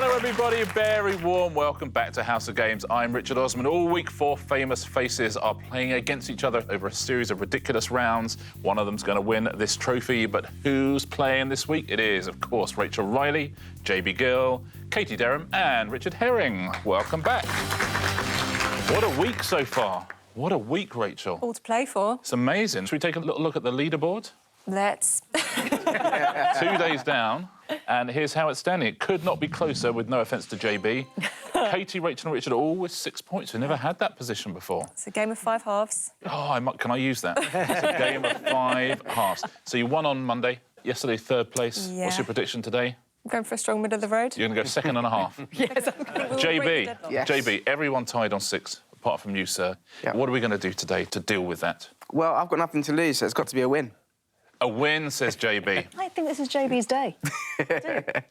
Hello, everybody. Very warm welcome back to House of Games. I'm Richard Osman. All week, four famous faces are playing against each other over a series of ridiculous rounds. One of them's going to win this trophy, but who's playing this week? It is, of course, Rachel Riley, JB Gill, Katie Derham and Richard Herring. Welcome back. What a week so far. What a week, Rachel. All to play for. It's amazing. Should we take a little look at the leaderboard? Let's. 2 days down, and here's how it's standing. It could not be closer, with no offence to JB. Katie, Rachel and Richard are all with 6 points. We've never had that position before. It's a game of 5 halves. Oh, can I use that? It's a game of 5 halves. So you won on Monday. Yesterday, 3rd place. Yeah. What's your prediction today? I'm going for a strong middle of the road. You're going to go 2nd and a half. Yes, I'm going to JB, Yes. JB, everyone tied on 6, apart from you, sir. Yep. What are we going to do today to deal with that? Well, I've got nothing to lose, so it's got to be a win. A win, says JB. I think this is JB's day. There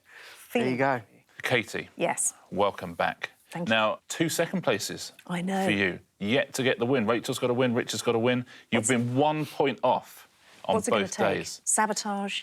you go. Katie. Yes. Welcome back. Thank you. Now, 2 second places I know. for you. Yet to get the win. Rachel's got to win, Richard's got to win. You've been 1 point off on What's it going both to take? days. Sabotage?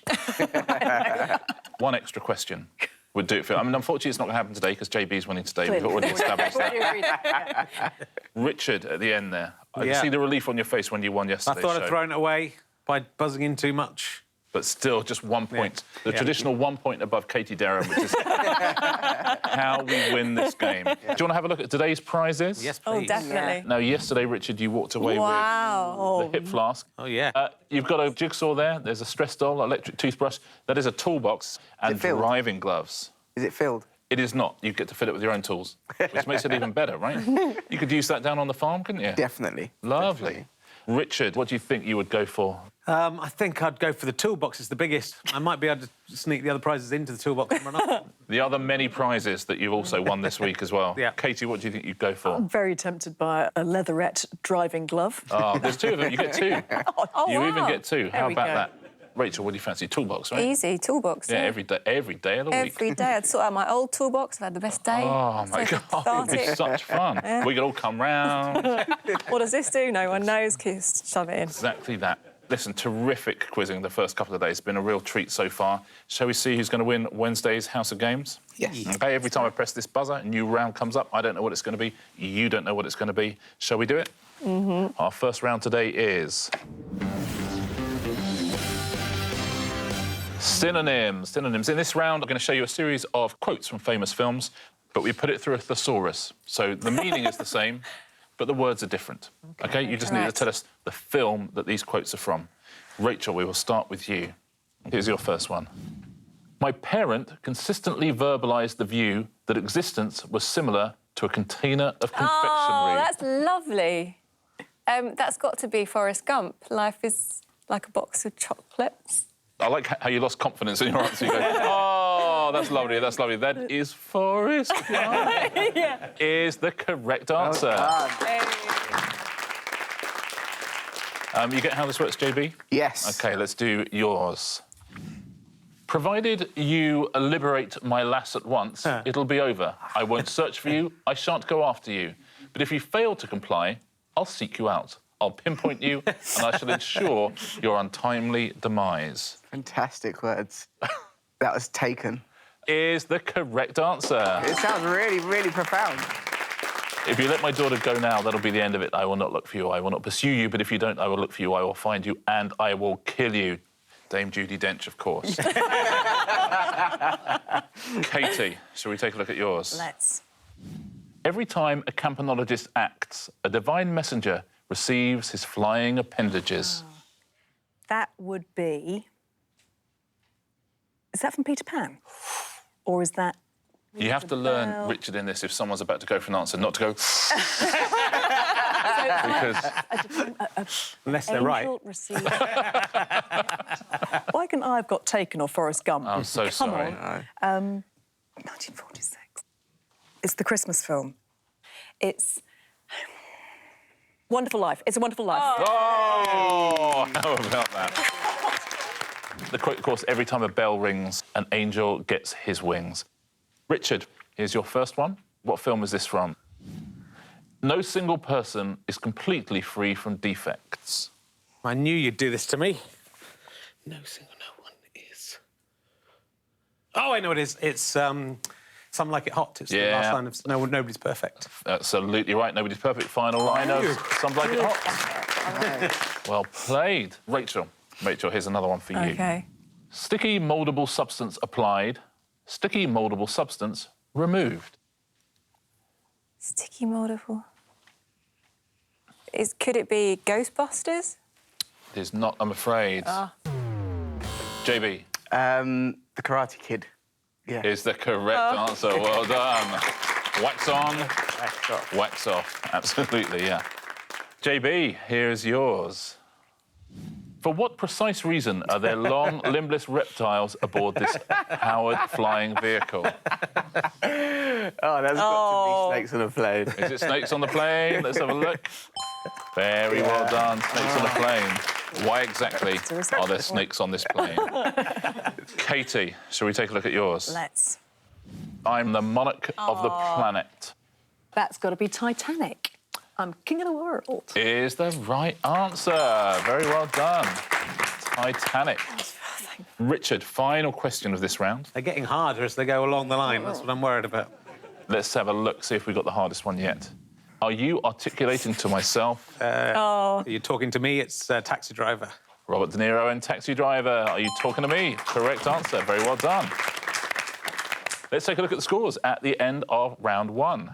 One extra question would do it for you. I mean, unfortunately, it's not going to happen today because JB's winning today. We've Clearly. already established that. Richard, at the end there, I can see the relief on your face when you won I yesterday. thought I'd thrown it away by buzzing in too much. But still, just 1 point. The traditional 1 point above Katie Derham, which is how we win this game. Do you want to have a look at today's prizes? Yes, Oh, please. definitely. Now, yesterday, Richard, you walked away Wow. with the hip flask. Oh, yeah. You've got a jigsaw there. There's a stress doll, electric toothbrush. That is a toolbox and it filled? driving gloves. Is it filled? It is not. You get to fill it with your own tools, which makes it even better, right? You could use that down on the farm, couldn't you? Definitely. Lovely. Definitely. Richard, what do you think you would go for? I think I'd go for the toolbox. It's the biggest. I might be able to sneak the other prizes into the toolbox and run up. The other many prizes that you've also won this week as well. Yeah. Katie, what do you think you'd go for? I'm very tempted by a leatherette driving glove. Oh, there's 2 of them. You get 2. Oh, You wow. even get 2. How we about go. that? Rachel, what do you fancy? Toolbox, right? Easy, toolbox. Yeah, every day of the week. Every day. I'd sort out my old toolbox. I've had the best day. Oh, my So God, it'd be cathartic. such fun. We could all come round. What does this do? No one knows. Just shove it in. Exactly that. Listen, terrific quizzing the first couple of days. It's been a real treat so far. Shall we see who's going to win Wednesday's House of Games? Yes. OK, every time I press this buzzer, a new round comes up. I don't know what it's going to be. You don't know what it's going to be. Shall we do it? Mm-hmm. Our first round today is... Synonyms. Synonyms. In this round, I'm going to show you a series of quotes from famous films, but we put it through a thesaurus. So the meaning is the same, but the words are different. OK? You just need to Correct. tell us the film that these quotes are from. Rachel, we will start with you. Here's your first one. My parent consistently verbalised the view that existence was similar to a container of confectionery. Oh, that's lovely. That's got to be Forrest Gump. Life is like a box of chocolates. I like how you lost confidence in your answer. You go, oh, that's lovely, that's lovely. That is Forrest Gump. Yeah. Is the correct answer. You get how this works, JB? Yes. OK, let's do yours. Provided you liberate my lass at once, it'll be over. I won't search for you, I shan't go after you. But if you fail to comply, I'll seek you out. I'll pinpoint you, and I shall ensure your untimely demise. Fantastic words. That was Taken. Is the correct answer. It sounds really, really profound. If you let my daughter go now, that'll be the end of it. I will not look for you. I will not pursue you, but if you don't, I will look for you. I will find you, and I will kill you. Dame Judi Dench, of course. Katie, shall we take a look at yours? Let's. Every time a campanologist acts, a divine messenger receives his flying appendages. That would be... Is that from Peter Pan? Or is that... You have to learn, Richard, in this, if someone's about to go for an answer, not to go... because... Unless they're right. Received... Why can I have got Taken or Forrest Gump? I'm so Come sorry. on. 1946. It's the Christmas film. It's... Wonderful Life. It's a Wonderful Life. Oh, how about that? The quote, of course, every time a bell rings, an angel gets his wings. Richard, here's your first one. What film is this from? No single person is completely free from defects. I knew you'd do this to me. No one is. Oh, I know what it is. It's Some like it hot. It's the Yeah. last line of nobody's perfect. Absolutely right. Nobody's perfect. Final line of Some Like It Hot. Well played. Rachel, here's another one for you. OK. Sticky mouldable substance applied. Sticky mouldable substance removed. Sticky mouldable. Could it be Ghostbusters? It is not, I'm afraid. JB The Karate Kid. Yeah. is the correct answer. Well done. Wax on, Wax off. wax off. Absolutely, yeah. JB, here's yours. For what precise reason are there long, limbless reptiles aboard this powered flying vehicle? Oh, that's got to be Snakes on a Plane. Is it snakes on the plane? Let's have a look. Very well done. Snakes on the plane. Why exactly are there snakes on this plane? Katie, shall we take a look at yours? Let's. I'm the monarch of the planet. That's got to be Titanic. I'm king of the world. Is the right answer. Very well done. Titanic. Richard, final question of this round. They're getting harder as they go along the line. That's what I'm worried about. Let's have a look, see if we got the hardest one yet. Are you articulating to myself? Are you talking to me? It's Taxi Driver. Robert De Niro and Taxi Driver. Are you talking to me? Correct answer. Very well done. Let's take a look at the scores at the end of round one.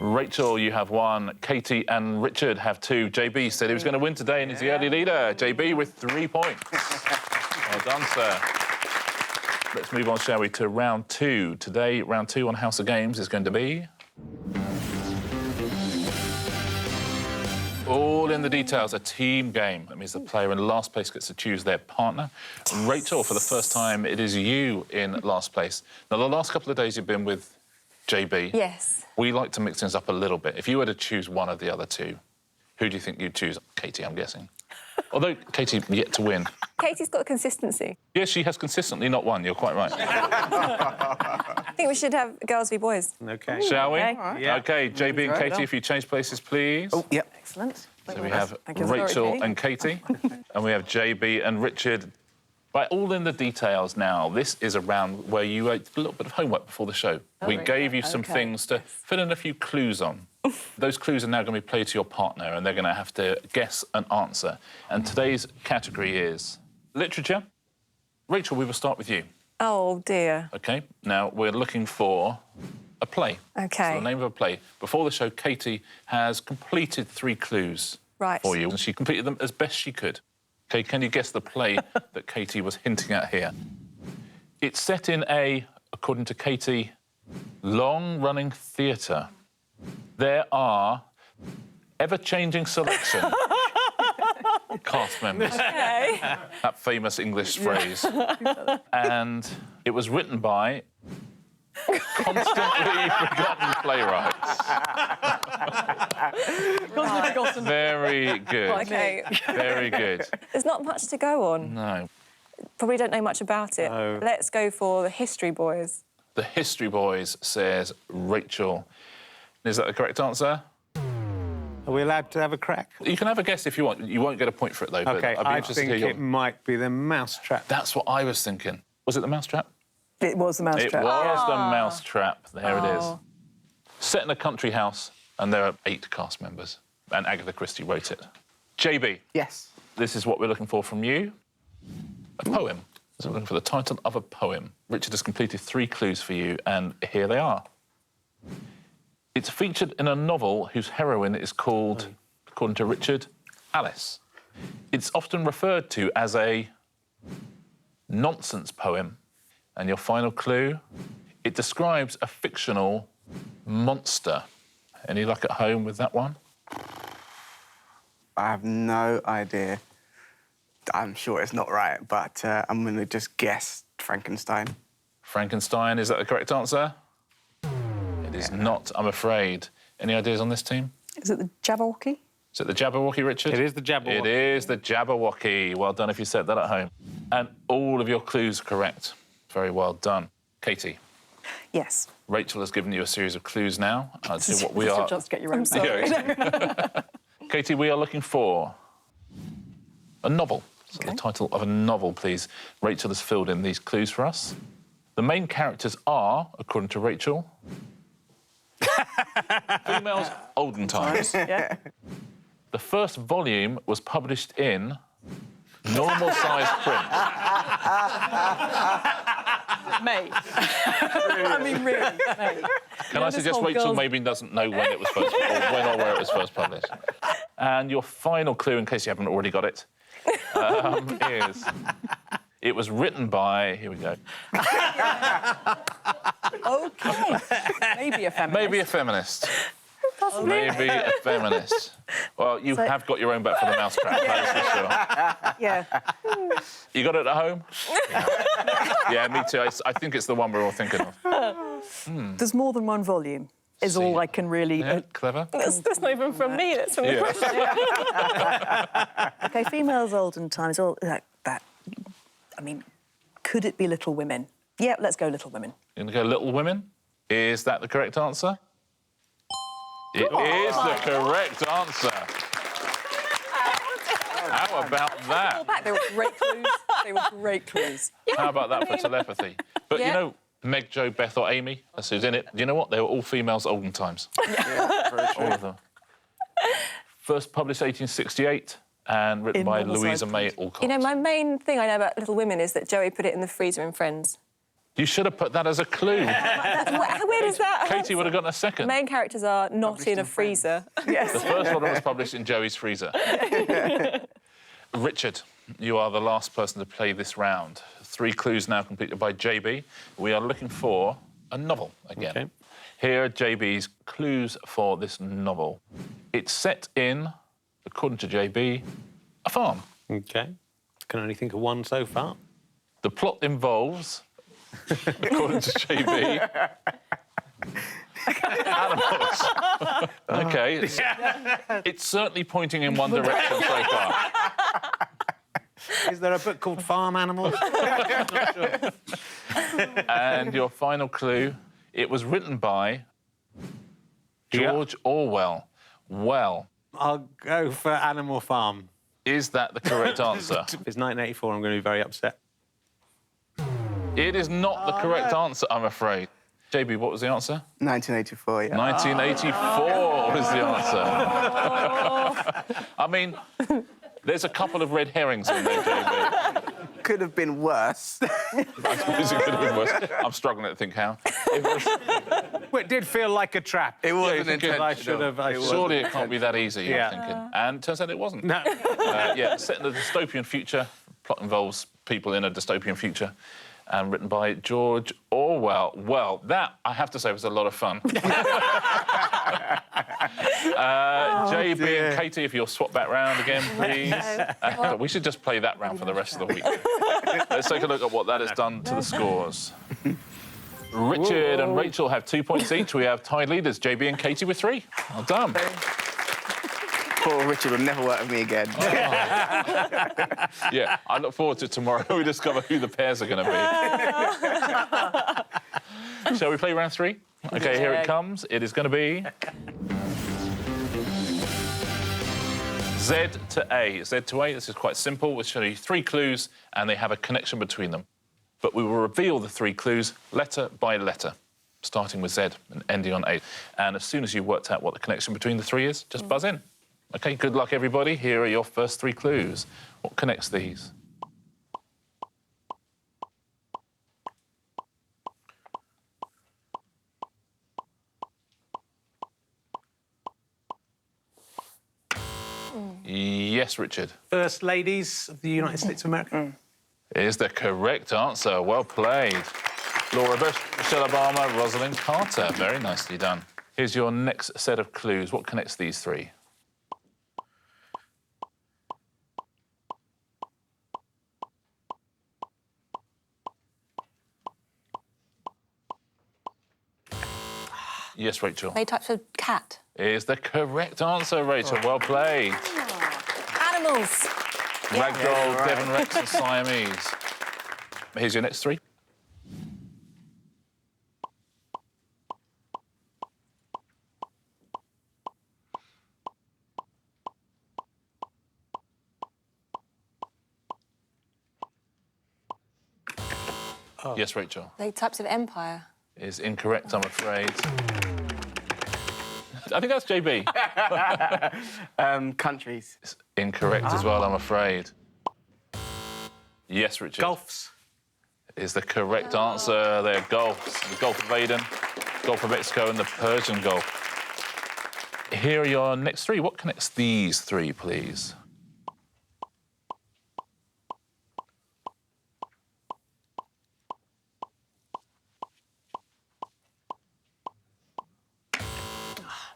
Rachel, you have 1. Katie and Richard have 2. JB said he was going to win today and he's the early leader. JB with 3 points. Well done, sir. Let's move on, shall we, to round 2. Today, round 2 on House of Games is going to be... All in the details, a team game. That means the player in last place gets to choose their partner. Rachel, for the first time, it is you in last place. Now, the last couple of days you've been with JB. Yes. We like to mix things up a little bit. If you were to choose one of the other two, who do you think you'd choose? Katie, I'm guessing. Although Katie yet to win. Katie's got consistency. Yes, she has consistently not won. You're quite right. I think we should have girls v boys. OK. Shall we? Okay. Yeah. OK, JB and Katie, if you change places, please. Oh, yep. Excellent. So we have Thank you. Rachel Sorry, and Katie, and we have JB and Richard. Right, all in the details now. This is a round where you had a little bit of homework before the show. We gave you some things to fill in a few clues on. Those clues are now going to be played to your partner, and they're going to have to guess an answer. And today's category is literature. Rachel, we will start with you. Oh, dear. OK, now we're looking for a play. OK. So the name of a play. Before the show, Katie has completed 3 clues for you, and she completed them as best she could. OK, can you guess the play that Katie was hinting at here? It's set in a, according to Katie, long-running theatre. There are ever-changing selection cast members. Okay. That famous English phrase. And it was written by constantly forgotten playwrights. Very good. OK. Very good. There's not much to go on. No. Probably don't know much about it. No. Let's go for the History Boys. The History Boys, says Rachel. Is that the correct answer? Are we allowed to have a crack? You can have a guess if you want. You won't get a point for it, though. OK, but I'd be I interested think to hear it might be the Mousetrap. That's what I was thinking. Was it the Mousetrap? It was the It Mousetrap. was the Mousetrap. There it is. Oh. Set in a country house, and there are 8 cast members. And Agatha Christie wrote it. JB, Yes. this is what we're looking for from you. A poem. So we're looking for the title of a poem. Richard has completed 3 clues for you, and here they are. It's featured in a novel whose heroine is called, according to Richard, Alice. It's often referred to as a nonsense poem. And your final clue, it describes a fictional monster. Any luck at home with that one? I have no idea. I'm sure it's not right, but I'm going to just guess Frankenstein. Frankenstein, is that the correct answer? It is not, I'm afraid. Any ideas on this team? Is it the Jabberwocky? Is it the Jabberwocky, Richard? It is the Jabberwocky. It is the Jabberwocky. Well done if you said that at home. And all of your clues correct. Very well done. Katie, Yes. Rachel has given you a series of clues now. I'll tell you what we This is are... Just get your own. Yeah. Katie, we are looking for a novel. So the title of a novel, please. Rachel has filled in these clues for us. The main characters are, according to Rachel, females olden times. Yeah. The first volume was published in normal-sized print. Mate. I mean, really, mate. Can I this suggest whole Rachel girls- maybe doesn't know when it was first, or when or where it was first published? And your final clue, in case you haven't already got it, is it was written by. Here we go. OK. Maybe a feminist. Maybe a feminist. Maybe a feminist. Well, you have got your own back for the mousetrap, that's for sure. Yeah. You got it at home? Yeah, me too. I think it's the one we're all thinking of. There's more than one volume, is all I can really... Yeah, clever. That's not even from me, that's from the Yeah. question. OK, females olden times, all that. I mean, could it be Little Women? Yeah, let's go Little Women. You're going to go Little Women? Is that the correct answer? It is the correct answer. How about that? They were great clues. They were great clues. How about that for telepathy? But you Yeah. know, Meg, Jo, Beth or Amy, that's who's in it. You know what? They were all females olden times. Yeah, very true. All of them. First published 1868 and written In by normal Louisa size May print. Alcott. You know, my main thing I know about Little Women is that Joey put it in the freezer in Friends. You should have put that as a clue. Where does that... Katie would have gotten a second. Main characters are not in a freezer. Yes. The first one was published in Joey's freezer. Richard, you are the last person to play this round. 3 clues now completed by JB. We are looking for a novel again. OK. Here are JB's clues for this novel. It's set in, according to JB, a farm. OK. Can only think of one so far. The plot involves, according to JB, animals. OK, it's certainly pointing in one direction so far. Is there a book called Farm Animals? Not sure. And your final clue, it was written by George Orwell. Well, I'll go for Animal Farm. is that the correct answer? If it's 1984, I'm going to be very upset. It is not the correct answer, I'm afraid. JB, what was the answer? 1984, yeah. 1984 was the answer. I mean, there's a couple of red herrings in there, JB. Could have been worse. I suppose it could have been worse. I'm struggling to think how. It was, Well, it did feel like a trap. It wasn't you think it- intentional. I should have. surely it can't be that easy, Yeah. I'm thinking. And it turns out it wasn't. No. Yeah, set in a dystopian future. Plot involves people in a dystopian future. And written by George Orwell. Well, that, I have to say, was a lot of fun. JB dear. and Katie, if you'll swap back round again, please. We should just play that round for the rest of the week. Let's take a look at what that has done to the scores. Richard and Rachel have 2 points each. We have tied leaders, JB and Katie with 3. Well done. Poor Richard will never work with me again. Yeah, I look forward to tomorrow we discover who the pairs are going to be. Shall we play round 3? OK, here it comes. It is going to be Z to A. Z to A, this is quite simple. We'll show you 3 clues and they have a connection between them. But we will reveal the 3 clues letter by letter, starting with Z and ending on A. And as soon as you've worked out what the connection between the 3 is, just buzz in. OK, good luck, everybody. Here are your first 3 clues. What connects these? Yes, Richard. First ladies of the United States of America. Is the correct answer. Well played. Laura Bush, Michelle Obama, Rosalind Carter. Very nicely done. Here's your next set of clues. What connects these 3? Yes, Rachel. They types of cat. Is the correct answer, Rachel. Well played. Animals. Ragdoll, right. Devon Rex and Siamese. Here's your next 3. Yes, Rachel. Like types of empire. Is incorrect, I'm afraid. I think that's JB. Countries. It's incorrect as well, I'm afraid. Yes, Richard. Gulfs. Is the correct answer. They're Gulfs. The Gulf of Aden, Gulf of Mexico, and the Persian Gulf. Here are your next three. What connects these three, please?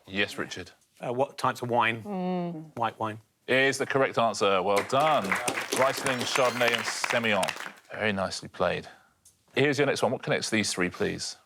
Yes, Richard. What types of wine? White wine. Is the correct answer. Well done. Riesling, Chardonnay, and Semillon. Very nicely played. Here's your next one. What connects these three, please?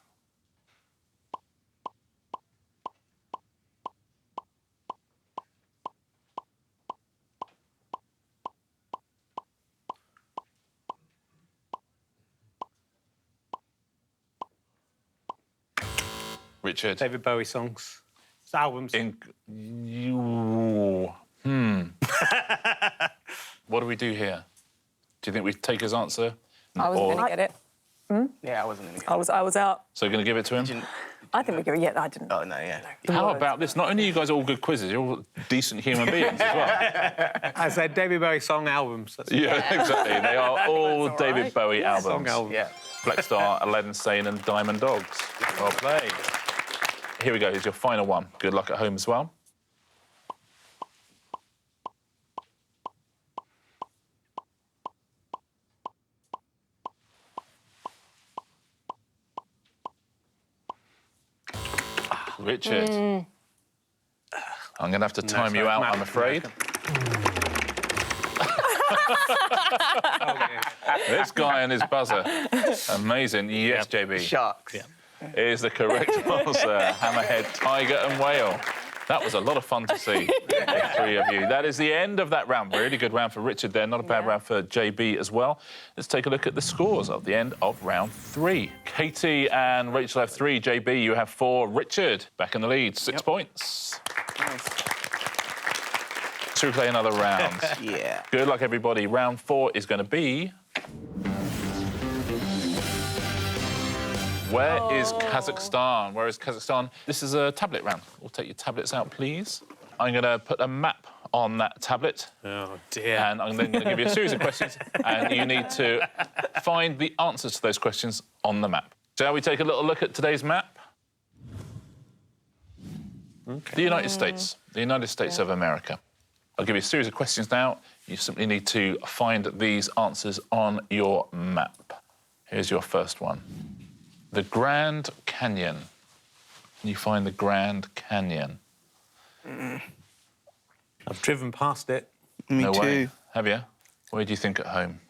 Richard. David Bowie songs. It's albums. What do we do here? Do you think we take his answer? I wasn't Or- going to get it. Yeah, I wasn't going to I was out. So you're going to give it to him? I think we give it. Yeah, I didn't. Oh, no, yeah. How about this? Not only are you guys all good quizzes, you're all decent human beings as well. I said David Bowie song albums. That's Yeah, exactly. They are all David Bowie albums. song albums. Yeah. Black Star, Aladdin Sane, and Diamond Dogs. Well played. Here we go. Here's your final one. Good luck at home as well. Richard. I'm going to have to time you out, I'm afraid. This guy and his buzzer. Amazing. Yes, JB. Sharks. Yeah. Is the correct answer. Hammerhead, tiger, and whale. That was a lot of fun to see, the three of you. That is the end of that round. Really good round for Richard there. Not a bad round for JB as well. Let's take a look at the scores at the end of round 3. Katie and Rachel have 3. JB, you have 4. Richard, back in the lead, 6 points. Nice. Should we play another round? Yeah. Good luck, everybody. Round 4 is going to be... Where is Kazakhstan? Where is Kazakhstan? This is a tablet round. We'll take your tablets out, please. I'm going to put a map on that tablet. Oh, dear. And I'm then going to give you a series of questions, and you need to find the answers to those questions on the map. Shall we take a little look at today's map? Okay. The United States. The United States of America. I'll give you a series of questions now. You simply need to find these answers on your map. Here's your first one. The Grand Canyon. Can you find the Grand Canyon? I've driven past it. Me No too. way. Have you? Where do you think at home?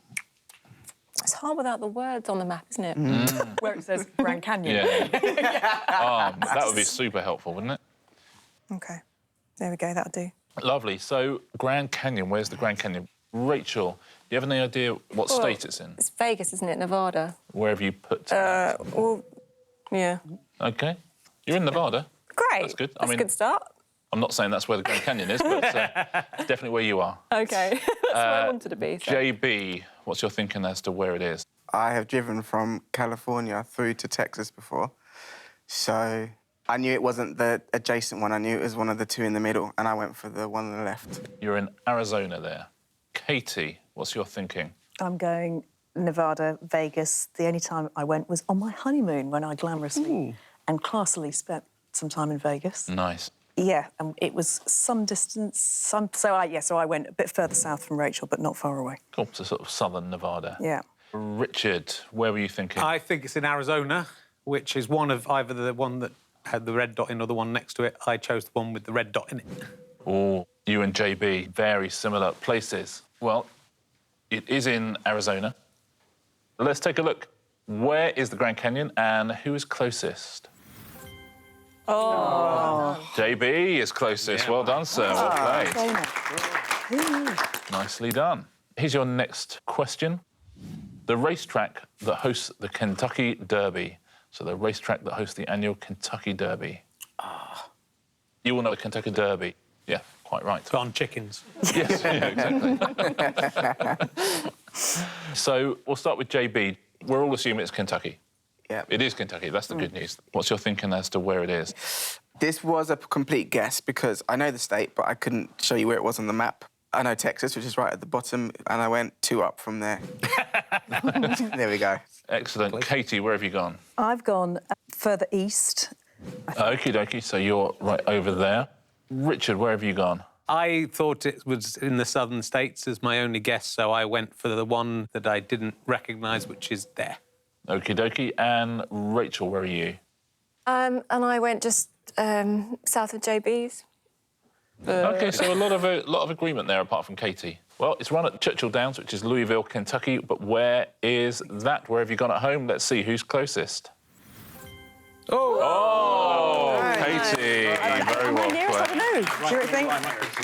It's hard without the words on the map, isn't it? Where it says Grand Canyon. Yeah. That would be super helpful, wouldn't it? Okay. There we go. That'll do. Lovely. So, Grand Canyon, where's the Grand Canyon? Rachel, do you have any idea what state it's in? It's Vegas, isn't it? Nevada. Where have you put... Well, yeah. OK. You're in Nevada. Great. That's good. That's a good start. I'm not saying that's where the Grand Canyon is, but it's definitely where you are. OK. That's where I wanted to be. So. JB, what's your thinking as to where it is? I have driven from California through to Texas before, so I knew it wasn't the adjacent one. I knew it was one of the two in the middle, and I went for the one on the left. You're in Arizona there. Katie, what's your thinking? I'm going Nevada, Vegas. The only time I went was on my honeymoon when I glamorously and classily spent some time in Vegas. Nice. Yeah, and it was some distance. So I went a bit further south from Rachel, but not far away. Cool. So sort of southern Nevada. Yeah. Richard, where were you thinking? I think it's in Arizona, which is one of either the one that had the red dot in or the one next to it. I chose the one with the red dot in it. Oh, you and JB, very similar places. Well, it is in Arizona. Let's take a look. Where is the Grand Canyon and who is closest? Oh. JB is closest. Yeah. Well done, sir. Well played. Okay. Nicely done. Here's your next question. The racetrack that hosts the Kentucky Derby. So the racetrack that hosts the annual Kentucky Derby. You all know the Kentucky Derby. Yeah, quite right. It's on chickens. Yes, yeah, exactly. So we'll start with JB. We're all assuming it's Kentucky. Yeah. It is Kentucky. That's the good news. What's your thinking as to where it is? This was a complete guess because I know the state, but I couldn't show you where it was on the map. I know Texas, which is right at the bottom, and I went 2 up from there. There we go. Excellent. Katie, where have you gone? I've gone further east. Okie dokie, so you're right over there. Richard, where have you gone? I thought it was in the southern states as my only guess, so I went for the one that I didn't recognise, which is there. Okie dokie. And Rachel, where are you? And I went just south of JB's. OK, so a lot of agreement there, apart from Katie. Well, it's run at Churchill Downs, which is Louisville, Kentucky, but where is that? Where have you gone at home? Let's see who's closest. Oh, Katie, very well Nearest, I don't played. know. Do you think?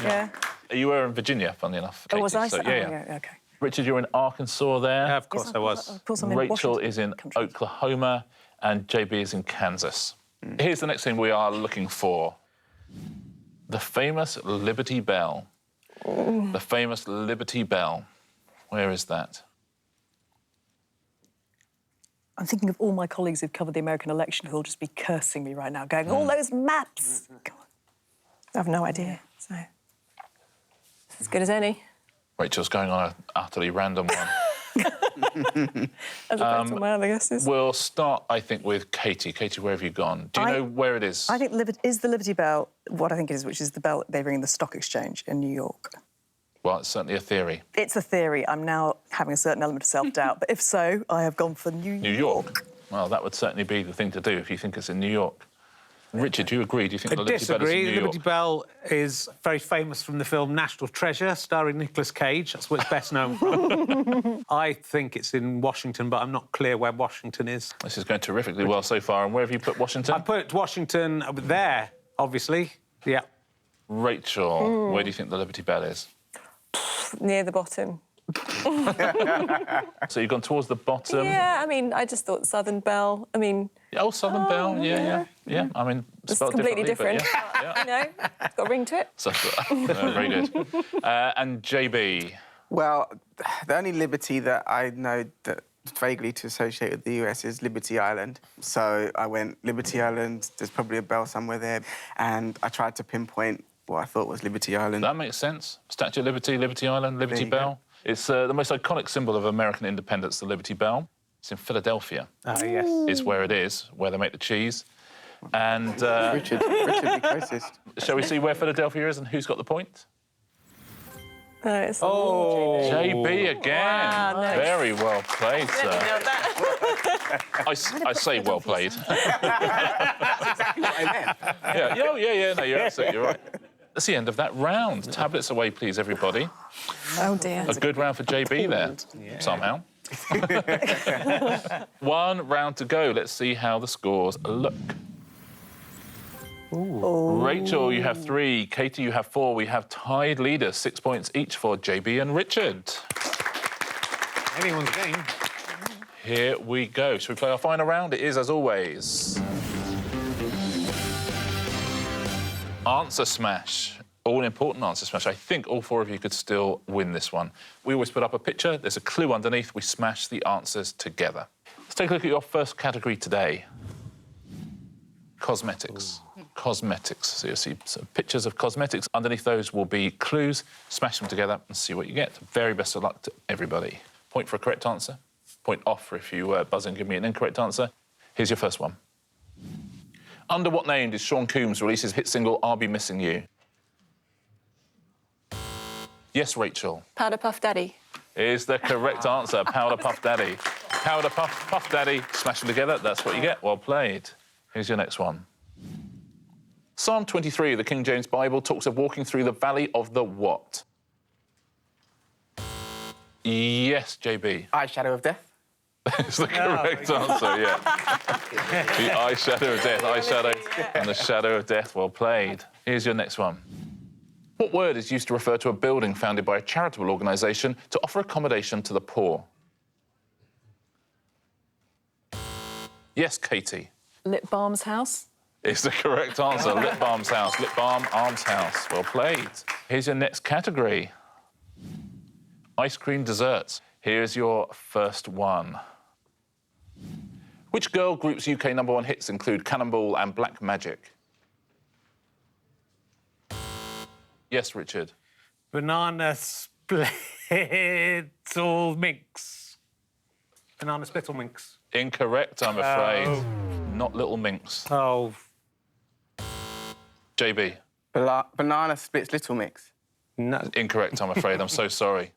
Yeah. You were in Virginia, funnily enough, Katie. Oh, was I? So, yeah. OK. Richard, you're in Arkansas there. Yeah, of course I was. Of course I'm in Rachel Washington is in country. Oklahoma and JB is in Kansas. Here's the next thing we are looking for. The famous Liberty Bell. The famous Liberty Bell. Where is that? I'm thinking of all my colleagues who've covered the American election who'll just be cursing me right now, going, all those maps! Come on. I have no idea, so... It's as good as any. Rachel's going on an utterly random one. As opposed to my other guesses. We'll start, I think, with Katie. Katie, where have you gone? Do you know where it is? I think is the Liberty Bell what I think it is, which is the bell they ring in the stock exchange in New York. Well, it's certainly a theory. It's a theory. I'm now having a certain element of self-doubt, but if so, I have gone for New York. Well, that would certainly be the thing to do if you think it's in New York. Richard, do you agree? Do you think I the Liberty Bell is in disagree. New York? Liberty Bell is very famous from the film National Treasure, starring Nicolas Cage. That's what it's best known from. I think it's in Washington, but I'm not clear where Washington is. This is going terrifically well so far. And where have you put Washington? I put Washington there, obviously. Yeah. Rachel, where do you think the Liberty Bell is? Near the bottom. So you've gone towards the bottom. Yeah, I mean, I just thought Southern Bell. I mean... Oh, Southern Bell, yeah. I mean, It's spelled completely differently, different. but yeah. You know, it's got a ring to it. So, very good. And JB? Well, the only Liberty that I know that vaguely to associate with the US is Liberty Island. So I went Liberty Island, there's probably a bell somewhere there, and I tried to pinpoint what I thought was Liberty Island. That makes sense. Statue of Liberty, Liberty Island, Liberty Bell. It's the most iconic symbol of American independence, the Liberty Bell. It's in Philadelphia. Ah, yes. Is where it is, where they make the cheese. And Richard be closest. shall we see where Philadelphia is and who's got the point? No, it's JB again. Wow, no. Very well played, sir. Nailed that. I say well played. Exactly what I meant. Yeah. No, you're absolutely right. That's the end of that round. Tablets away, please, everybody. Oh, dear. A good round for JB there, somehow. One round to go. Let's see how the scores look. Rachel, you have 3. Katie, you have 4. We have tied leaders, 6 points each for JB and Richard. Anyone's game. Here we go. Shall we play our final round? It is, as always, Answer Smash. All-important Answer Smash. I think all 4 of you could still win this one. We always put up a picture. There's a clue underneath. We smash the answers together. Let's take a look at your first category today. Cosmetics. Cosmetics. So you'll see some pictures of cosmetics. Underneath those will be clues. Smash them together and see what you get. Very best of luck to everybody. Point for a correct answer. Point off if you buzz in and give me an incorrect answer. Here's your first one. Under what name did Sean Combs release his hit single I'll Be Missing You? Yes, Rachel. Powder Puff Daddy. Is the correct answer. Powder Puff Daddy. Powder Puff Daddy. Smash them together. That's what you get. Well played. Here's your next one. Psalm 23 of the King James Bible talks of walking through the valley of the what? Yes, JB. Eyeshadow of Death. Is the correct answer, yeah. The eyeshadow of death, eyeshadow and the shadow of death. Well played. Here's your next one. What word is used to refer to a building founded by a charitable organisation to offer accommodation to the poor? Yes, Katie. Lip Balm's house. Is the correct answer. Lip Balm's house. Lip Balm Almshouse. Well played. Here's your next category. Ice cream desserts. Here's your first one. Which girl group's UK #1 hits include Cannonball and Black Magic? Yes, Richard. Banana split all minx. Banana split all minx. Incorrect, I'm afraid. Not Little Minx. Oh, JB. Banana splits Little Mix. no. Incorrect, I'm afraid. I'm so sorry.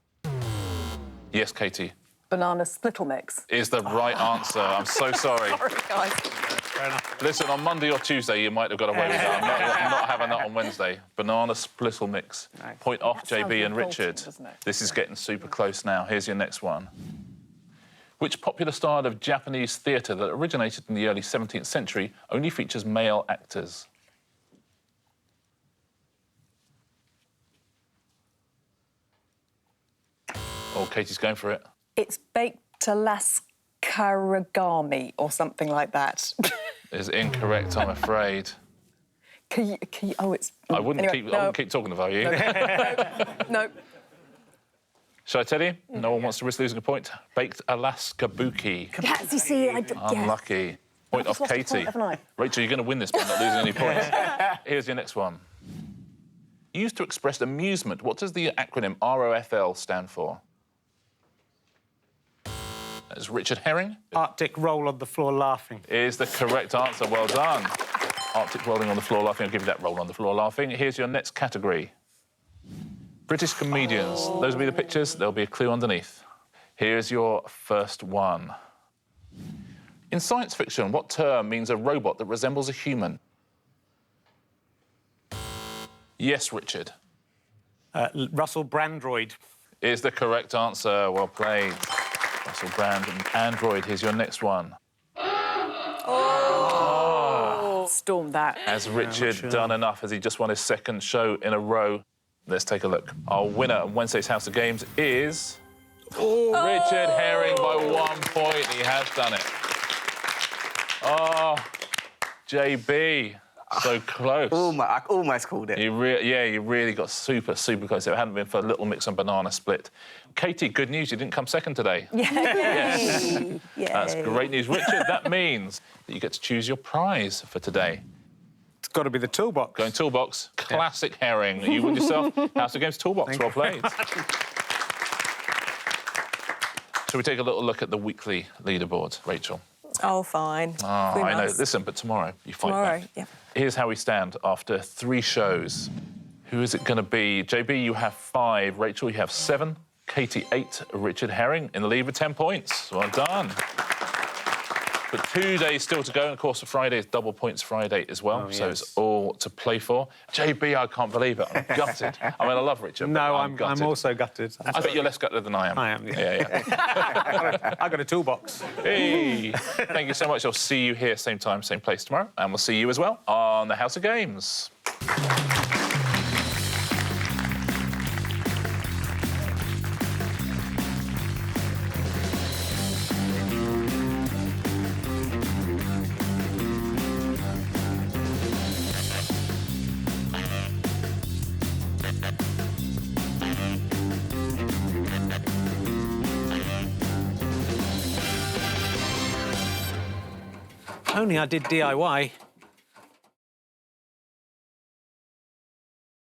Yes, Katie. Banana spittle mix. Is the right answer. I'm so sorry. Sorry, guys. Fair enough. Listen, on Monday or Tuesday, you might have got away with that. I'm not having that on Wednesday. Banana splittle mix. Nice. Point off, That sounds JB and revolting, Richard. doesn't it? This is getting super close now. Here's your next one. Which popular style of Japanese theatre that originated in the early 17th century only features male actors? Oh, Katie's going for it. It's baked Laskaragami or something like that. Is incorrect, I'm afraid. Oh, it's... I wouldn't Anyway, keep talking about you. No. Shall I tell you? No one wants to risk losing a point. Baked Alaska Buki. Yes, you see, Unlucky. Point off, lost a Katie. point, haven't I? Rachel, you're going to win this by not losing any points. Here's your next one. Used to express amusement, what does the acronym ROFL stand for? That's Richard Herring. Arctic roll on the floor laughing. Is the correct answer. Well done. Arctic rolling on the floor laughing. I'll give you that roll on the floor laughing. Here's your next category. British comedians. Those will be the pictures. There'll be a clue underneath. Here's your first one. In science fiction, what term means a robot that resembles a human? Yes, Richard. Russell Brandroid. Is the correct answer. Well played. Russell Brand and Android. Here's your next one. Storm that. Has Richard done enough? Has he just won his second show in a row? Let's take a look. Our winner of Wednesday's House of Games is... Richard Herring by 1 point. He has done it. Oh, JB. So close. I almost called it. You really got super close. If it hadn't been for Little Mix and Banana Split. Katie, good news, you didn't come second today. Yes. That's great news. Richard, that means that you get to choose your prize for today. It's got to be the toolbox. Going toolbox, classic herring. You win yourself House of Games toolbox. Well played. Shall we take a little look at the weekly leaderboard, Rachel? Oh, fine. Oh, I know. Listen, but tomorrow you fight Tomorrow, back. yeah. Here's how we stand after 3 shows. Who is it going to be? JB, you have 5. Rachel, you have 7. Katie, 8. Richard Herring in the lead with 10 points. Well done. But 2 days still to go, and of course, Friday is double points Friday as well, so it's all to play for. JB, I can't believe it. I'm gutted. I mean, I love Richard, No, but I'm gutted. also gutted. I bet you're less gutted than I am. I am, Yeah. I got a toolbox. Hey! Thank you so much. I'll see you here, same time, same place tomorrow. And we'll see you as well on the House of Games. Only I did DIY.